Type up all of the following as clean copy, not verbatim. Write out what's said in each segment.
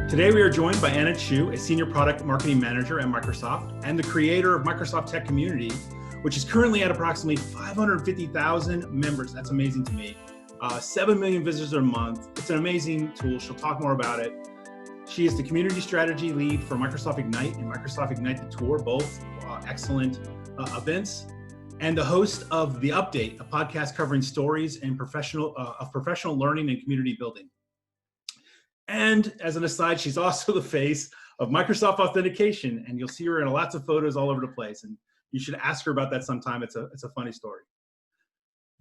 Today we are joined by Anna Chu, a Senior Product Marketing Manager at Microsoft and the creator of Microsoft Tech Community, which is currently at approximately 550,000 members. That's amazing to me. 7 million visitors a month. It's an amazing tool. She'll talk more about it. She is the community strategy lead for Microsoft Ignite and Microsoft Ignite the Tour, both excellent events, and the host of The Update, a podcast covering stories and professional learning and community building. And as an aside, she's also the face of Microsoft Authentication, and you'll see her in lots of photos all over the place. And you should ask her about that sometime. It's a funny story.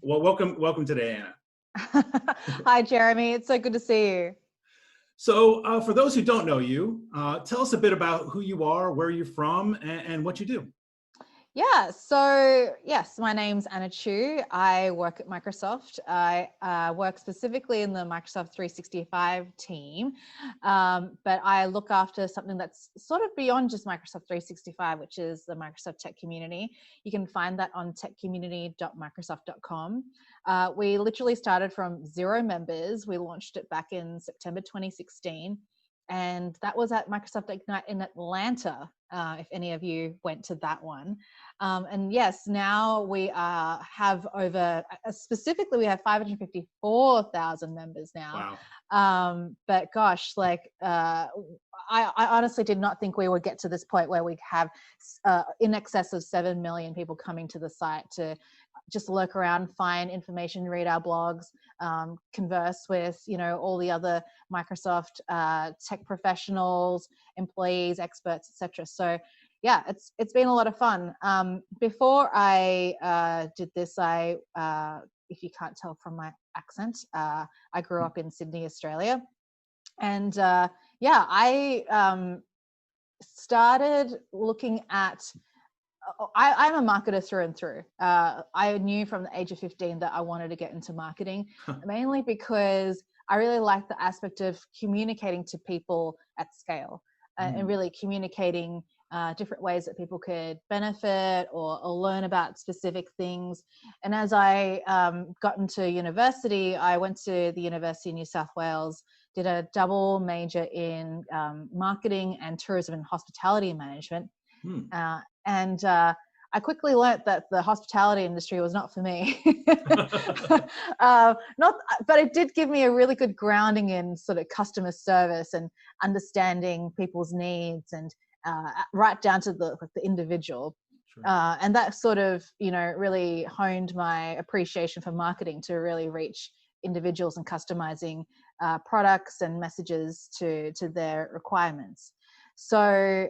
Well, welcome today, Anna. Hi, Jeremy. It's so good to see you. So for those who don't know you, tell us a bit about who you are, where you're from, and what you do. Yeah, so yes, my name's Anna Chu. I work at Microsoft. I work specifically in the Microsoft 365 team, but I look after something that's sort of beyond just Microsoft 365, which is the Microsoft Tech Community. You can find that on techcommunity.microsoft.com. We literally started from 0 members. We launched it back in September 2016. And that was at Microsoft Ignite in Atlanta, if any of you went to that one. And yes, now we have specifically we have 554,000 members now. Wow. But gosh, I honestly did not think we would get to this point where we have in excess of 7 million people coming to the site to just lurk around, find information, read our blogs, converse with, all the other Microsoft tech professionals, employees, experts, etc. So yeah, it's been a lot of fun. Before I did this, if you can't tell from my accent, I grew up in Sydney, Australia. And I started looking at I'm a marketer through and through. I knew from the age of 15 that I wanted to get into marketing, mainly because I really like the aspect of communicating to people at scale and really communicating different ways that people could benefit or learn about specific things. And as I got into university, I went to the University of New South Wales, did a double major in marketing and tourism and hospitality management. And I quickly learnt that the hospitality industry was not for me. But it did give me a really good grounding in sort of customer service and understanding people's needs and right down to the individual. Sure. And that sort of, really honed my appreciation for marketing to really reach individuals and customizing products and messages to their requirements. So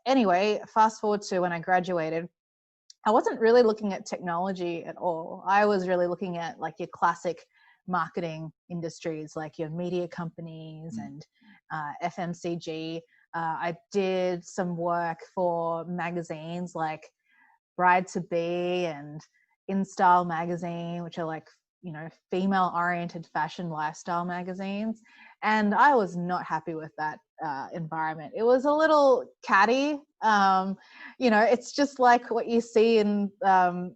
anyway, fast forward to when I graduated, I wasn't really looking at technology at all. I was really looking at like your classic marketing industries, like your media companies and FMCG. I did some work for magazines like Bride to Be and In Style magazine, which are like, female-oriented fashion lifestyle magazines. And I was not happy with that environment. It was a little catty. It's just like what you see in The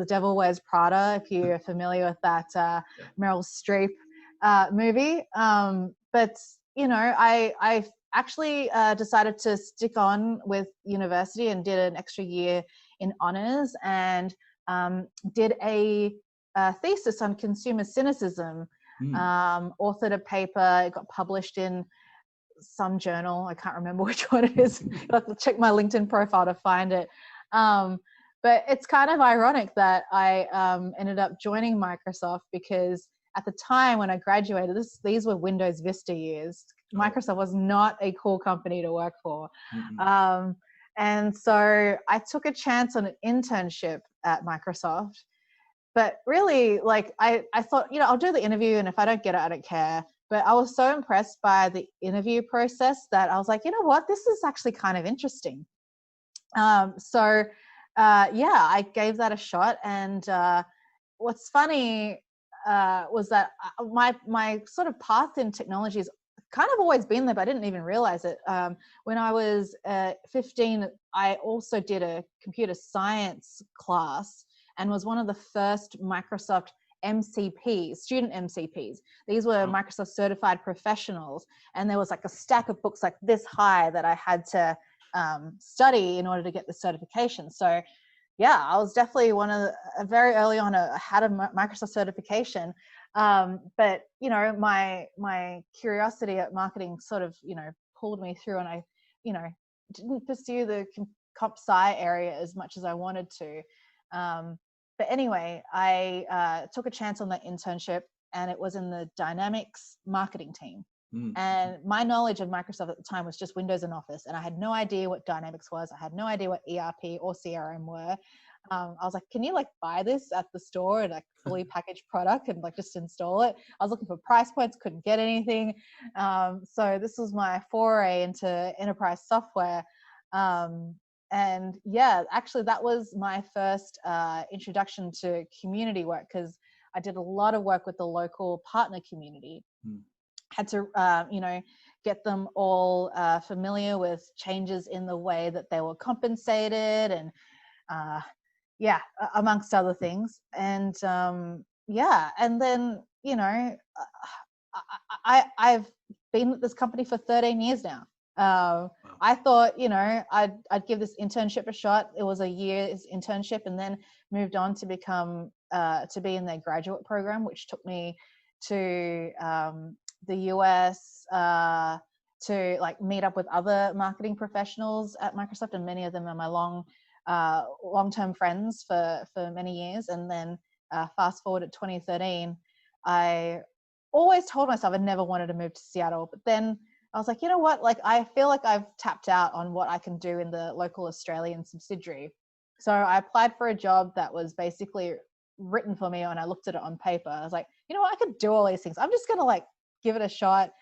Devil Wears Prada, if you're familiar with that Meryl Streep movie. But I actually decided to stick on with university and did an extra year in honors and did a thesis on consumer cynicism, authored a paper. It got published in some journal. I can't remember which one it is. I have to check my LinkedIn profile to find it. But it's kind of ironic that I ended up joining Microsoft because at the time when I graduated, these were Windows Vista years. Microsoft was not a cool company to work for. And so I took a chance on an internship at Microsoft. But really, I thought, I'll do the interview, and if I don't get it, I don't care. But I was so impressed by the interview process that I was like, you know what, this is actually kind of interesting. I gave that a shot. And what's funny was that my sort of path in technology has kind of always been there, but I didn't even realize it. When I was 15, I also did a computer science class and was one of the first Microsoft MCPs, student MCPs. These were Microsoft certified professionals. And there was like a stack of books like this high that I had to study in order to get the certification. So yeah, I was definitely very early on, I had a Microsoft certification. But, you know, my curiosity at marketing sort of, you know, pulled me through, and I, you know, didn't pursue the comp sci area as much as I wanted to. But anyway, I took a chance on that internship, and it was in the Dynamics marketing team. And my knowledge of Microsoft at the time was just Windows and Office, and I had no idea what Dynamics was. I had no idea what ERP or CRM were. I was like, can you like buy this at the store and like fully packaged product and like just install it? I was looking for price points, couldn't get anything. So this was my foray into enterprise software. And yeah, actually that was my first introduction to community work, because I did a lot of work with the local partner community. Had to, you know, get them all familiar with changes in the way that they were compensated, and yeah, amongst other things. And yeah, and then, you know, I've been with this company for 13 years now. Wow. I thought, you know, I'd give this internship a shot. It was a year's internship, and then moved on to become to be in their graduate program, which took me to the US to like meet up with other marketing professionals at Microsoft, and many of them are my long-term friends for many years. And then fast forward to 2013, I always told myself I never wanted to move to Seattle, but then I was like, you know what, like I feel like I've tapped out on what I can do in the local Australian subsidiary. So I applied for a job that was basically written for me, and I looked at it on paper. I was like, you know what, I could do all these things. I'm just gonna like give it a shot.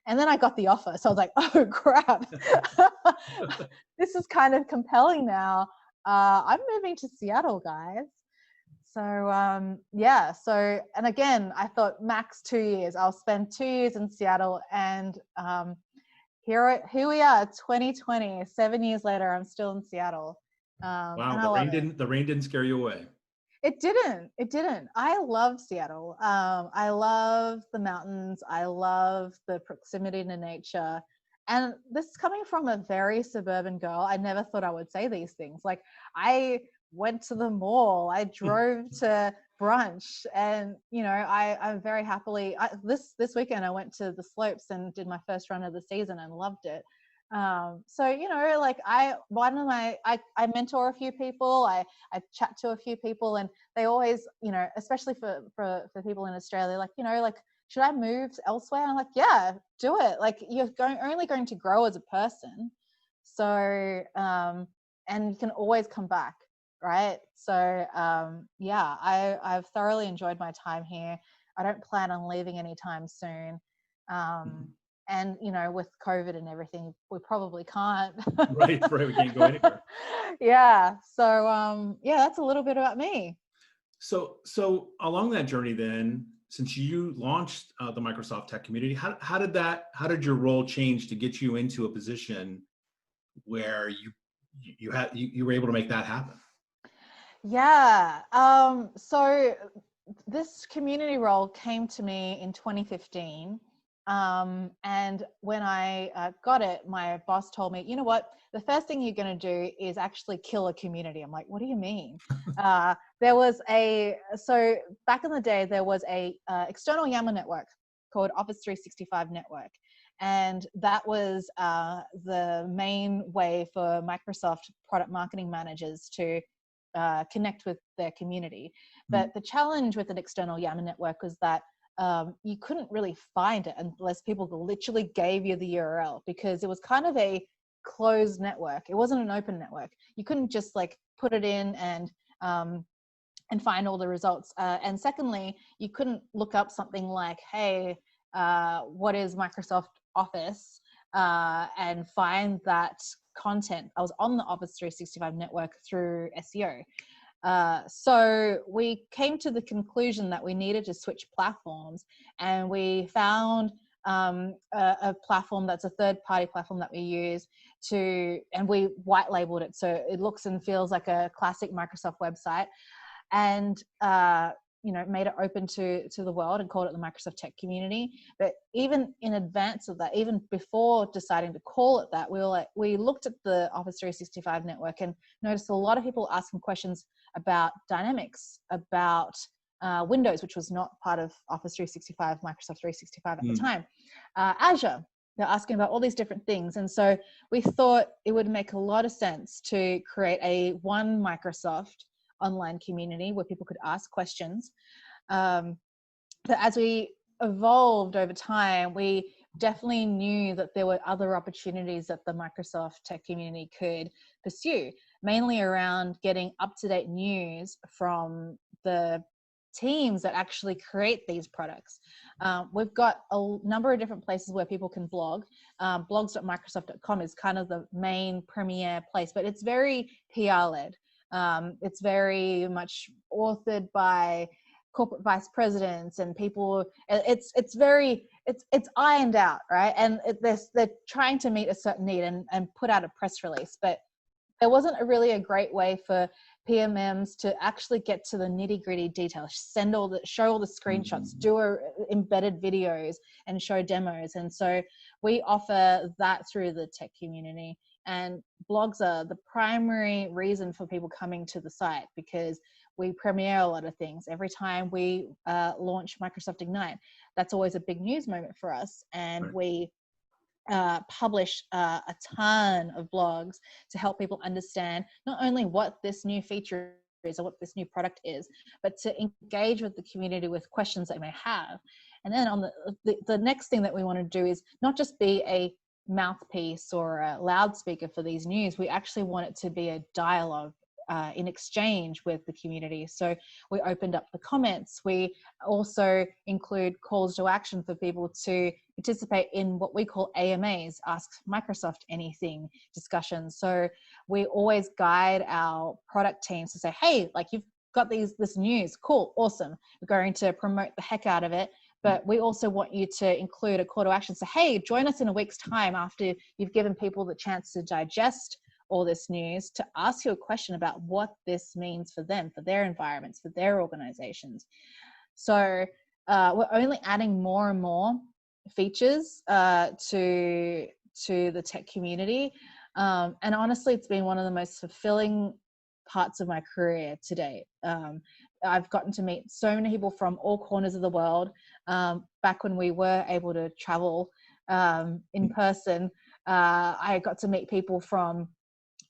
And then I got the offer, so I was like, oh crap. This is kind of compelling now. I'm moving to Seattle, guys. So yeah, so, and again, I thought max 2 years. I'll spend 2 years in Seattle, and here we are, 2020, 7 years later, I'm still in Seattle. Wow, the rain didn't scare you away. It didn't. I love Seattle. I love the mountains. I love the proximity to nature. And this is coming from a very suburban girl. I never thought I would say these things. Like, I went to the mall, I drove to brunch, and, you know, I'm very happily, this weekend I went to the slopes and did my first run of the season and loved it. So, you know, like I mentor a few people, I chat to a few people, and they always, you know, especially for people in Australia, like, you know, like, should I move elsewhere? And I'm like, yeah, do it. Like, you're only going to grow as a person. So, and you can always come back, right? So, yeah, I've thoroughly enjoyed my time here. I don't plan on leaving anytime soon. And, you know, with COVID and everything, we probably can't. Right, we can't go anywhere. Yeah. So, yeah, that's a little bit about me. So along that journey then, since you launched the Microsoft Tech Community, how did your role change to get you into a position where you were able to make that happen? Yeah. So this community role came to me in 2015. And when I got it, my boss told me, you know what, the first thing you're going to do is actually kill a community. I'm like, what do you mean? So back in the day, there was a external YAML network called Office 365 Network. And that was the main way for Microsoft product marketing managers to connect with their community. But the challenge with an external YAML network was that you couldn't really find it unless people literally gave you the URL, because it was kind of a closed network. It wasn't an open network. You couldn't just like put it in and find all the results. And secondly, you couldn't look up something like, hey, what is Microsoft Office, and find that content. I was on the Office 365 network through SEO. So we came to the conclusion that we needed to switch platforms, and we found a platform that's a third-party platform that we use and we white labeled it so it looks and feels like a classic Microsoft website. And made it open to the world and called it the Microsoft Tech Community. But even in advance of that, even before deciding to call it that, we looked at the Office 365 network and noticed a lot of people asking questions about Dynamics, about Windows, which was not part of Office 365, Microsoft 365 at the time, Azure. They're asking about all these different things. And so we thought it would make a lot of sense to create a one Microsoft online community where people could ask questions. But as we evolved over time, we definitely knew that there were other opportunities that the Microsoft Tech Community could pursue, mainly around getting up-to-date news from the teams that actually create these products. We've got a number of different places where people can blog. Blogs.microsoft.com is kind of the main premier place, but it's very PR-led. It's very much authored by corporate vice presidents and people. It's ironed out, right? And they're trying to meet a certain need and put out a press release, but there wasn't really a great way for PMMs to actually get to the nitty gritty details, show all the screenshots, do embedded videos and show demos. And so we offer that through the tech community, and blogs are the primary reason for people coming to the site because we premiere a lot of things. Every time we launch Microsoft Ignite, that's always a big news moment for us. And we publish a ton of blogs to help people understand not only what this new feature is or what this new product is, but to engage with the community with questions they may have. And then on the next thing that we want to do is not just be a mouthpiece or a loudspeaker for these news. We actually want it to be a dialogue in exchange with the community. So we opened up the comments. We also include calls to action for people to participate in what we call AMAs, Ask Microsoft Anything discussions. So we always guide our product teams to say, hey, like you've got this news, cool, awesome. We're going to promote the heck out of it. But we also want you to include a call to action. So, hey, join us in a week's time after you've given people the chance to digest all this news, to ask you a question about what this means for them, for their environments, for their organizations. So we're only adding more and more features to the tech community. And honestly, it's been one of the most fulfilling parts of my career to date. I've gotten to meet so many people from all corners of the world. Back when we were able to travel in person, I got to meet people from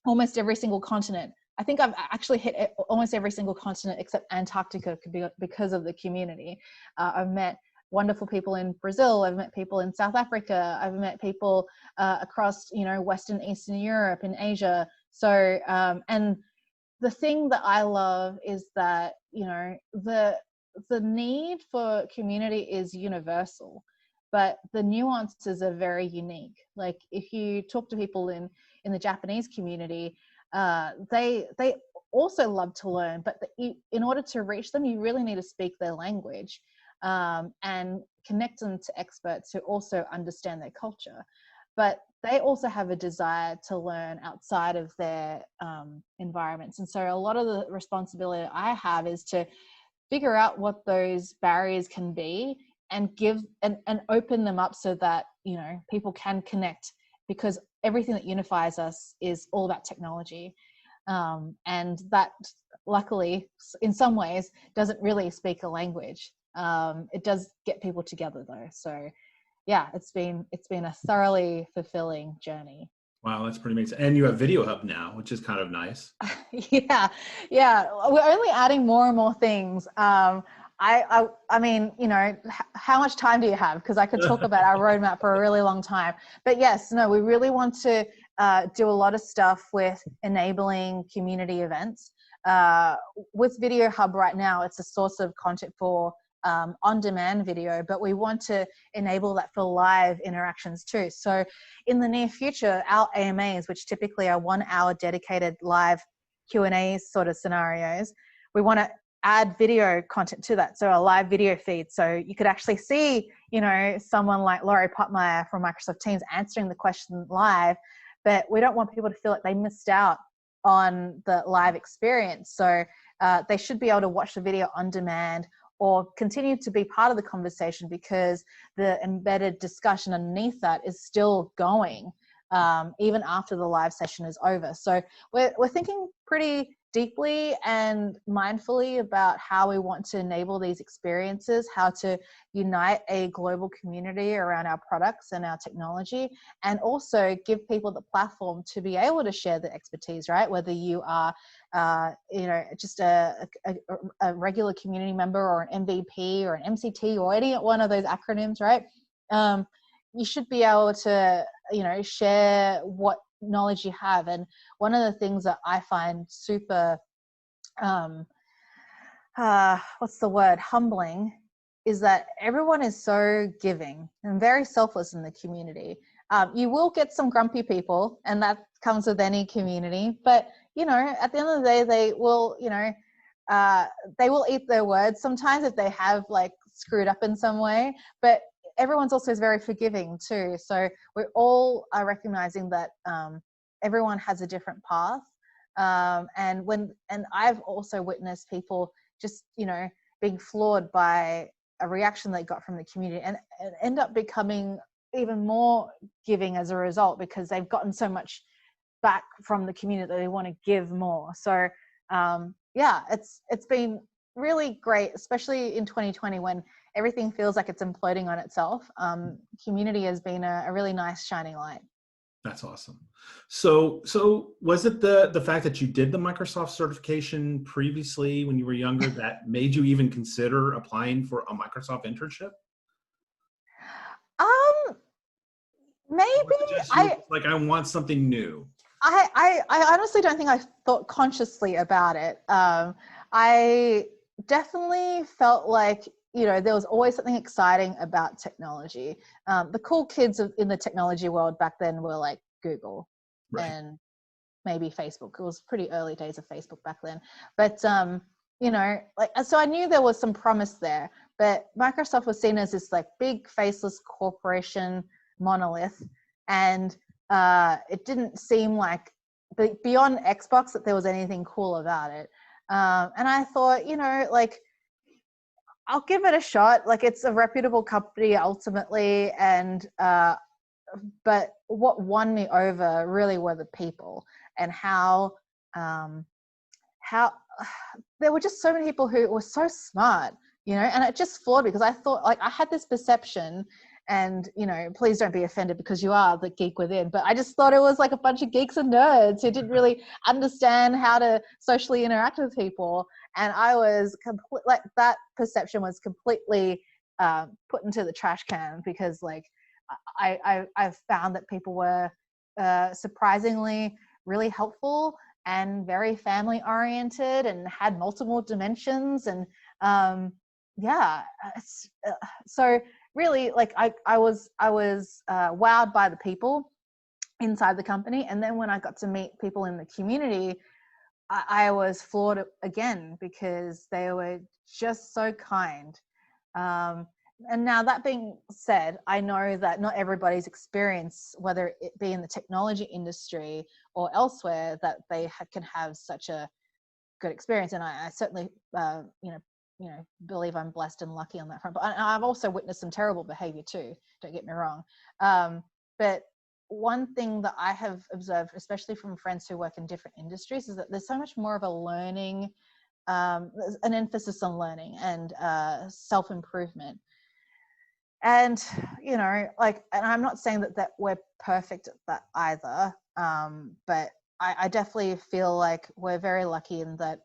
almost every single continent. I think I've actually hit almost every single continent except Antarctica because of the community. I've met wonderful people in Brazil. I've met people in South Africa. I've met people across, Western, Eastern Europe and Asia. So, and the thing that I love is that, the need for community is universal, but the nuances are very unique. Like if you talk to people in the Japanese community, they also love to learn, but in order to reach them, you really need to speak their language and connect them to experts who also understand their culture. But they also have a desire to learn outside of their environments. And so a lot of the responsibility I have is to figure out what those barriers can be and give and open them up so that, people can connect, because everything that unifies us is all about technology. And that luckily in some ways doesn't really speak a language. It does get people together though. So yeah, it's been a thoroughly fulfilling journey. Wow, that's pretty amazing. And you have Video Hub now, which is kind of nice. Yeah. We're only adding more and more things. I mean, how much time do you have? Because I could talk about our roadmap for a really long time. But yes, no, we really want to do a lot of stuff with enabling community events. With Video Hub right now, it's a source of content for on-demand video, but we want to enable that for live interactions too. So in the near future, our AMAs, which typically are 1 hour dedicated live Q&A sort of scenarios, we want to add video content to that. So a live video feed. So you could actually see, someone like Laurie Potmeyer from Microsoft Teams answering the question live, but we don't want people to feel like they missed out on the live experience. So they should be able to watch the video on demand or continue to be part of the conversation, because the embedded discussion underneath that is still going even after the live session is over. So we're thinking pretty deeply and mindfully about how we want to enable these experiences, how to unite a global community around our products and our technology, and also give people the platform to be able to share the expertise, right? Whether you are, just a regular community member, or an MVP, or an MCT, or any one of those acronyms, right? You should be able to, share what knowledge you have. And one of the things that I find super humbling, is that everyone is so giving and very selfless in the community. You will get some grumpy people, and that comes with any community, but at the end of the day, they will eat their words sometimes if they have like screwed up in some way, but everyone's also very forgiving too. So we're all recognizing that everyone has a different path. And I've also witnessed people just, being floored by a reaction they got from the community, and end up becoming even more giving as a result, because they've gotten so much back from the community that they want to give more. So it's been really great, especially in 2020 when everything feels like it's imploding on itself. Community has been a really nice shining light. That's awesome. So was it the fact that you did the Microsoft certification previously when you were younger that made you even consider applying for a Microsoft internship? Maybe. I want something new. I honestly don't think I thought consciously about it. I definitely felt like, there was always something exciting about technology. The cool kids in the technology world back then were like Google, right, and maybe Facebook. It was pretty early days of Facebook back then. But, so I knew there was some promise there, but Microsoft was seen as this like big faceless corporation monolith. And it didn't seem like, beyond Xbox, that there was anything cool about it. And I thought, I'll give it a shot. Like, it's a reputable company ultimately. And, but what won me over really were the people, and how there were just so many people who were so smart, and it just floored me, because I thought, like, I had this perception, and, please don't be offended, because you are the geek within, but I just thought it was like a bunch of geeks and nerds who didn't really understand how to socially interact with people. And I was that perception was completely put into the trash can, because like I've found that people were surprisingly really helpful and very family oriented, and had multiple dimensions. And so really, like, I was wowed by the people inside the company. And then when I got to meet people in the community, I was floored again, because they were just so kind. And now, that being said, I know that not everybody's experience, whether it be in the technology industry or elsewhere, that they can have such a good experience. And I certainly, believe I'm blessed and lucky on that front. But I've also witnessed some terrible behavior too, don't get me wrong. But one thing that I have observed, especially from friends who work in different industries, is that there's so much more of a learning, an emphasis on learning and self-improvement. And, and I'm not saying that we're perfect at that either. But I definitely feel like we're very lucky in that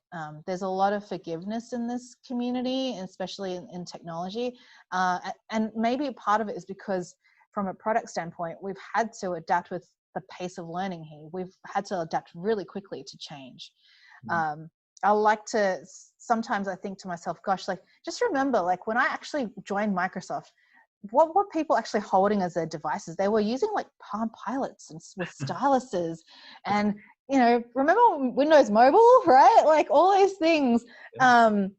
there's a lot of forgiveness in this community, especially in technology. And maybe part of it is because, from a product standpoint, we've had to adapt with the pace of learning here. We've had to adapt really quickly to change. Sometimes I think to myself, gosh, like, just remember, like, when I actually joined Microsoft, what were people actually holding as their devices? They were using like Palm Pilots and with styluses, and remember Windows Mobile, right? Like, all those things. And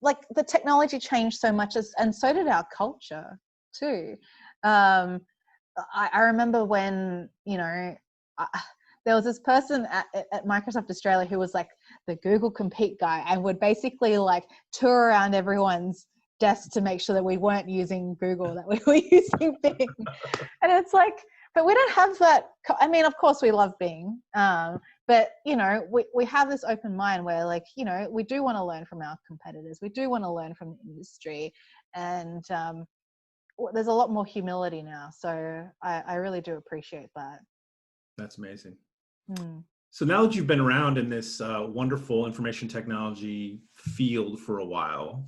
like, the technology changed so much, and so did our culture too. I remember when there was this person at Microsoft Australia who was like the Google Compete guy and would basically like tour around everyone's desk to make sure that we weren't using Google, that we were using Bing. And it's like, but we don't have that. I mean, of course we love Bing, but you know, we have this open mind where like, you know, we do want to learn from our competitors. We do want to learn from the industry, and there's a lot more humility now. So I really do appreciate that. That's amazing. Mm. So now that you've been around in this wonderful information technology field for a while,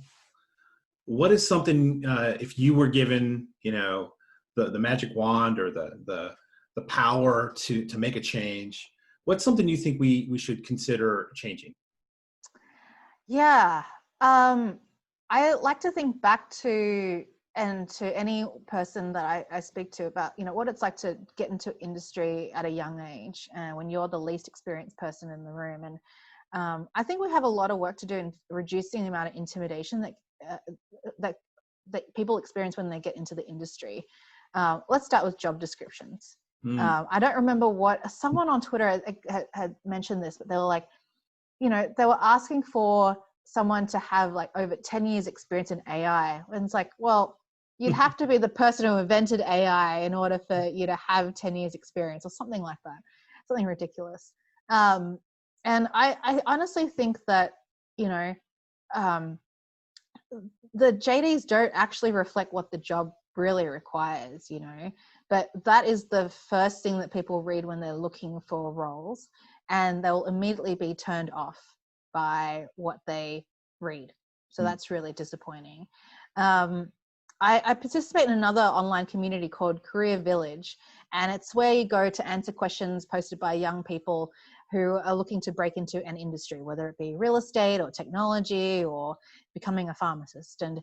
what is something, if you were given, you know, the magic wand or the power to make a change, what's something you think we should consider changing? Yeah. I like to think back to any person that I speak to about, you know, what it's like to get into industry at a young age, and when you're the least experienced person in the room. And I think we have a lot of work to do in reducing the amount of intimidation that people experience when they get into the industry. Let's start with job descriptions. I don't remember what someone on Twitter had mentioned this, but they were like, you know, they were asking for someone to have like over 10 years experience in AI. And it's like, well, you'd have to be the person who invented AI in order for you to have 10 years experience or something like that, something ridiculous. And I honestly think that, you know, the JDs don't actually reflect what the job really requires, you know, but that is the first thing that people read when they're looking for roles, and they'll immediately be turned off by what they read. So that's really disappointing. I participate in another online community called Career Village, and it's where you go to answer questions posted by young people who are looking to break into an industry, whether it be real estate or technology or becoming a pharmacist. And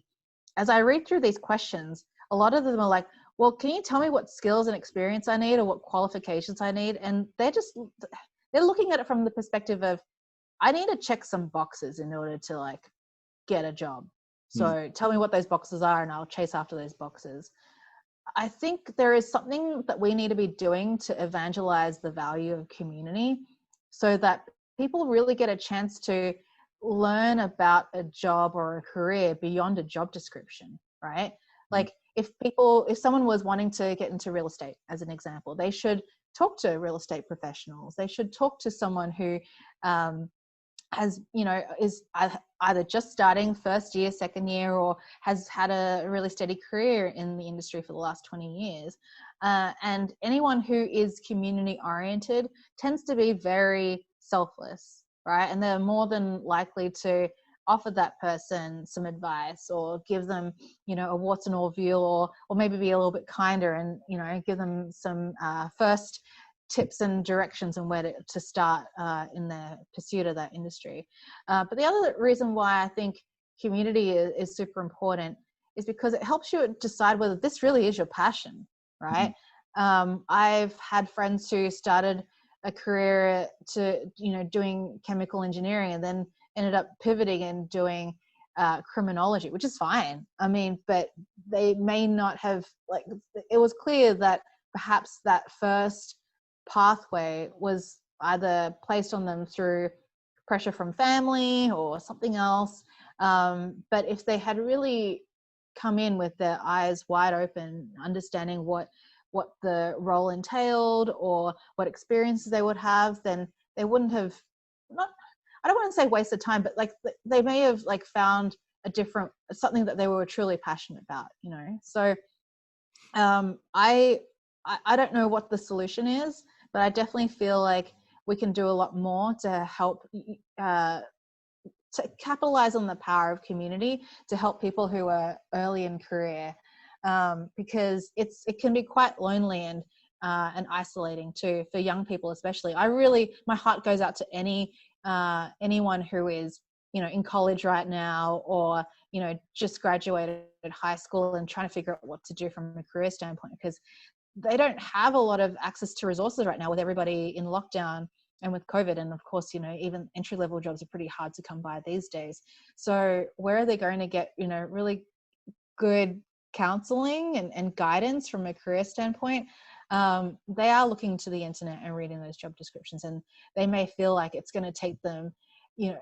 as I read through these questions, a lot of them are like, well, can you tell me what skills and experience I need or what qualifications I need? And they're looking at it from the perspective of, I need to check some boxes in order to like get a job. So tell me what those boxes are and I'll chase after those boxes. I think there is something that we need to be doing to evangelize the value of community so that people really get a chance to learn about a job or a career beyond a job description, right? Like if someone was wanting to get into real estate, as an example, they should talk to real estate professionals. They should talk to someone who has, you know, is either just starting first year, second year, or has had a really steady career in the industry for the last 20 years. And anyone who is community oriented tends to be very selfless, right? And they're more than likely to offer that person some advice or give them, you know, a warts and all view, or maybe be a little bit kinder and, you know, give them some first tips and directions on where to start in the pursuit of that industry. But the other reason why I think community is super important is because it helps you decide whether this really is your passion, right? I've had friends who started a career to, you know, doing chemical engineering and then ended up pivoting and doing criminology, which is fine. I mean, but they may not have, like, it was clear that perhaps that first pathway was either placed on them through pressure from family or something else. But if they had really come in with their eyes wide open, understanding what the role entailed or what experiences they would have, then they wouldn't have, not, I don't want to say wasted time, but like they may have like found something that they were truly passionate about, you know? So I don't know what the solution is, but I definitely feel like we can do a lot more to help to capitalize on the power of community to help people who are early in career, because it can be quite lonely and isolating too for young people, especially. My heart goes out to anyone who is, you know, in college right now, or, you know, just graduated high school and trying to figure out what to do from a career standpoint, because they don't have a lot of access to resources right now with everybody in lockdown and with COVID. And of course, you know, even entry-level jobs are pretty hard to come by these days. So where are they going to get, you know, really good counseling and guidance from a career standpoint? They are looking to the internet and reading those job descriptions, and they may feel like it's going to take them you know,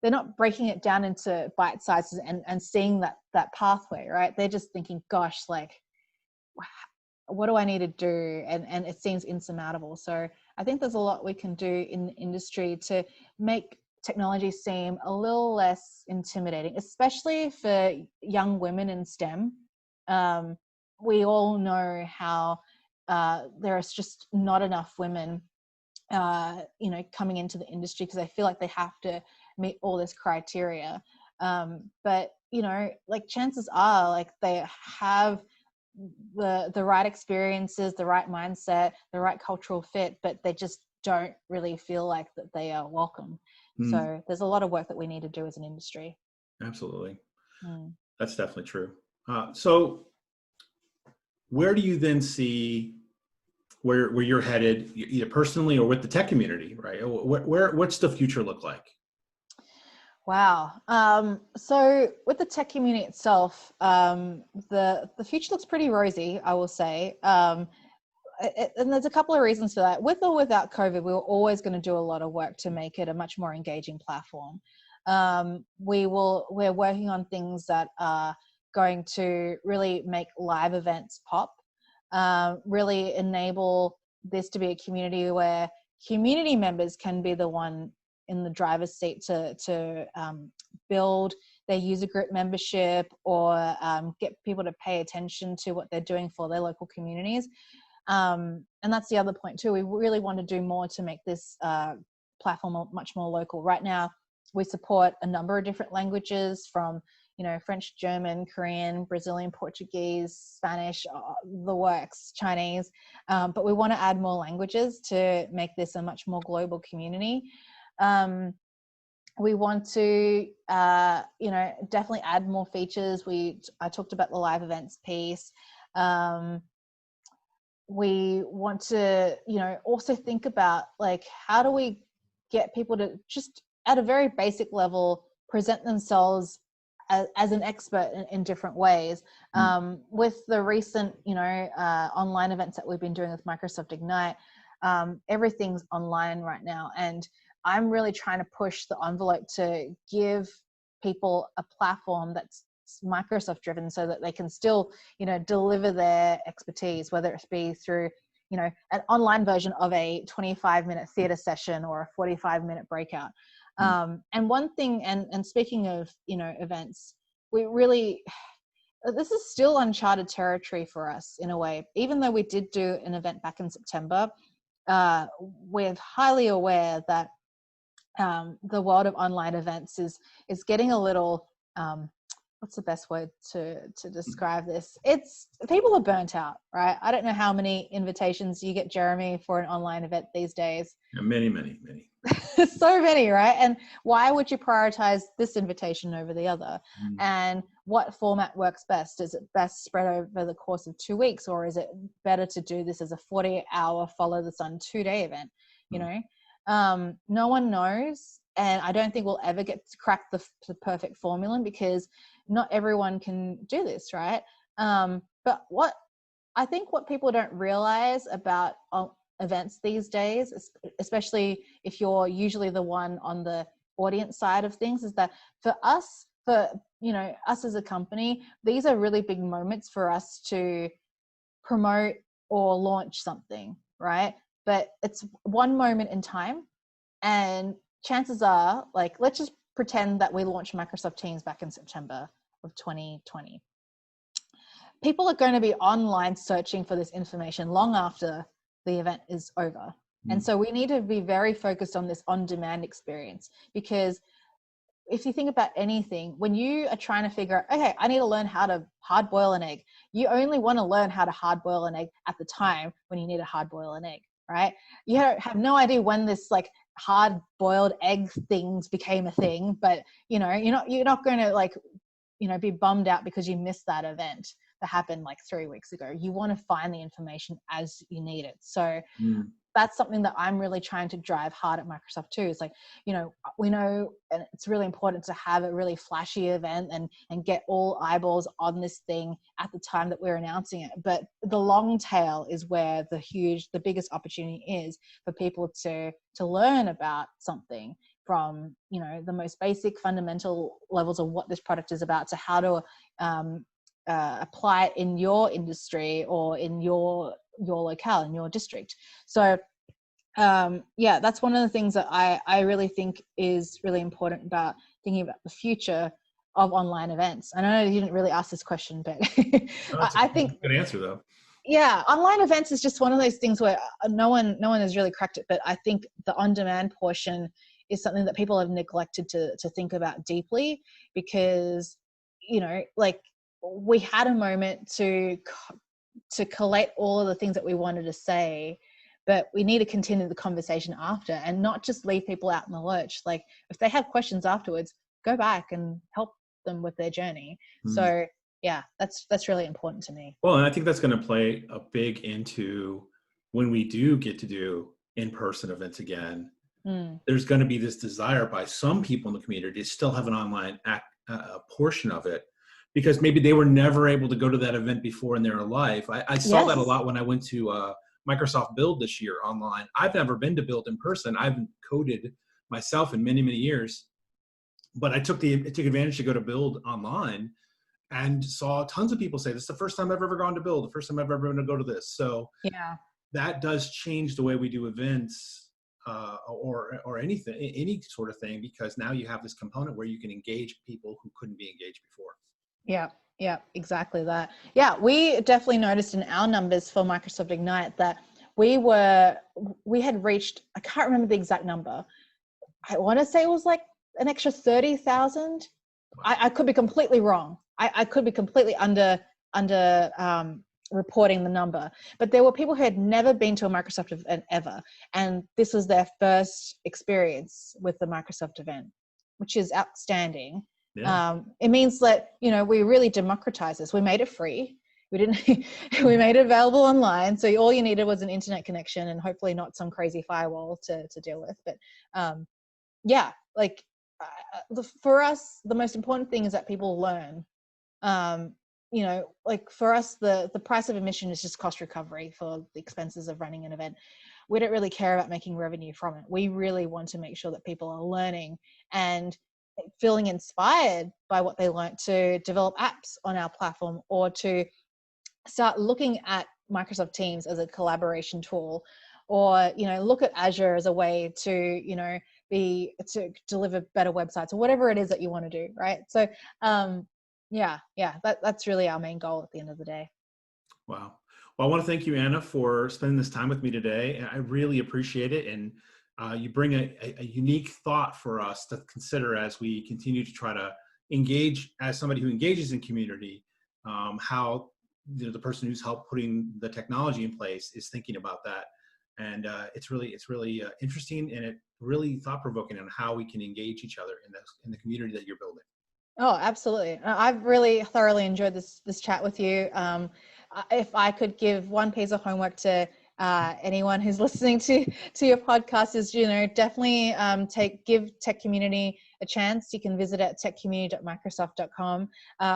they're not breaking it down into bite sizes and seeing that pathway, right? They're just thinking, gosh, like, what do I need to do? And it seems insurmountable. So I think there's a lot we can do in the industry to make technology seem a little less intimidating, especially for young women in STEM. We all know how there is just not enough women coming into the industry because I feel like they have to meet all this criteria. But like chances are like they have the right experiences, the right mindset, the right cultural fit, but they just don't really feel like that they are welcome. So there's a lot of work that we need to do as an industry. Absolutely. That's definitely true. So where do you then see where you're headed, either personally or with the tech community, right? What's the future look like? Wow. So with the tech community itself, the future looks pretty rosy, I will say. And there's a couple of reasons for that. With or without COVID, we were always going to do a lot of work to make it a much more engaging platform. We're working on things that are going to really make live events pop, really enable this to be a community where community members can be the one in the driver's seat to build their user group membership or get people to pay attention to what they're doing for their local communities. And that's the other point too. We really want to do more to make this platform much more local. Right now, we support a number of different languages from French, German, Korean, Brazilian, Portuguese, Spanish, the works, Chinese. But we want to add more languages to make this a much more global community. We want to, definitely add more features. I talked about the live events piece. We want to, also think about like, how do we get people to just at a very basic level present themselves as an expert in different ways. With the recent, online events that we've been doing with Microsoft Ignite, everything's online right now. And I'm really trying to push the envelope to give people a platform that's Microsoft driven so that they can still, deliver their expertise, whether it be through, an online version of a 25-minute theater session or a 45-minute breakout. And one thing, and speaking of, events, this is still uncharted territory for us in a way. Even though we did do an event back in September, we're highly aware that the world of online events is getting a little, what's the best word to describe this? It's people are burnt out, right? I don't know how many invitations you get, Jeremy, for an online event these days. Yeah, many. So many, right? And why would you prioritize this invitation over the other? And what format works best? Is it best spread over the course of 2 weeks, or is it better to do this as a 40-hour follow the sun 2-day event? No one knows, and I don't think we'll ever get to crack the perfect formula because not everyone can do this, right? But what people don't realize about events these days, especially if you're usually the one on the audience side of things, is that for us as a company, these are really big moments for us to promote or launch something, right? But it's one moment in time, and chances are, like, let's just pretend that we launched Microsoft Teams back in September of 2020. People are going to be online searching for this information long after the event is over. And so we need to be very focused on this on-demand experience, because if you think about anything, when you are trying to figure out, okay, I need to learn how to hard boil an egg, you only want to learn how to hard boil an egg at the time when you need to hard boil an egg, right? You have no idea when this like hard boiled egg things became a thing, but you're not going to be bummed out because you missed that event that happened like 3 weeks ago. You want to find the information as you need it. So that's something that I'm really trying to drive hard at Microsoft too. It's like, we know, and it's really important to have a really flashy event and get all eyeballs on this thing at the time that we're announcing it. But the long tail is where the biggest opportunity is for people to learn about something. from, you know, the most basic fundamental levels of what this product is about to how to apply it in your industry or in your locale, in your district. So yeah, that's one of the things that I really think is really important about thinking about the future of online events. I know you didn't really ask this question, but No, that's I a think, good answer though. yeah, online events is just one of those things where no one has really cracked it. But I think the on-demand portion is something that people have neglected to think about deeply, because, you know, like, we had a moment to collate all of the things that we wanted to say, but we need to continue the conversation after and not just leave people out in the lurch. Like, if they have questions afterwards, go back and help them with their journey. So yeah, that's really important to me. Well, and I think that's going to play a big into when we do get to do in-person events again. There's going to be this desire by some people in the community to still have an online portion of it, because maybe they were never able to go to that event before in their life. I saw that a lot when I went to Microsoft Build this year online. I've never been to Build in person. I haven't coded myself in many, many years, but I took advantage to go to Build online and saw tons of people say, this is the first time I've ever gone to Build, the first time I've ever been to go to this. So Yeah. that does change the way we do events or anything, any sort of thing, because now you have this component where you can engage people who couldn't be engaged before. Yeah, exactly that. Yeah, we definitely noticed in our numbers for Microsoft Ignite that we had reached, I can't remember the exact number. I want to say it was like an extra 30,000. Wow. I could be completely wrong. I could be completely under reporting the number, but there were people who had never been to a Microsoft event ever, and this was their first experience with the Microsoft event, which is outstanding. Yeah. It means that, you know, we really democratized this. We made it free. We didn't. We made it available online. So all you needed was an internet connection and hopefully not some crazy firewall to deal with. But yeah, like for us, the most important thing is that people learn. You know, like for us, the price of admission is just cost recovery for the expenses of running an event. We don't really care about making revenue from it. We really want to make sure that people are learning and feeling inspired by what they learned to develop apps on our platform, or to start looking at Microsoft Teams as a collaboration tool, or, you know, look at Azure as a way to, you know, to deliver better websites, or whatever it is that you want to do, right? So yeah, that's really our main goal at the end of the day. Wow. Well, I want to thank you, Anna, for spending this time with me today. And I really appreciate it. And you bring a unique thought for us to consider as we continue to try to engage, as somebody who engages in community, how, you know, the person who's helped putting the technology in place is thinking about that. And it's really interesting, and it really thought-provoking on how we can engage each other in the community that you're building. Oh, absolutely. I've really thoroughly enjoyed this give with you. If I could give one piece of homework to anyone who's listening to your podcast, is, you know, definitely give Tech Community a chance. You can visit at techcommunity.microsoft.com.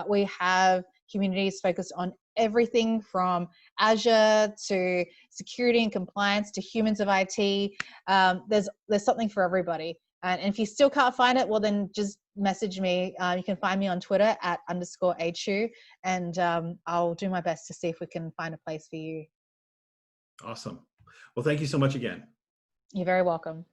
We have communities focused on everything from Azure to security and compliance to humans of IT. There's something for everybody. And if you still can't find it, well, then just message me. You can find me on Twitter at _HU, and I'll do my best to see if we can find a place for you. Awesome. Well, thank you so much again. You're very welcome.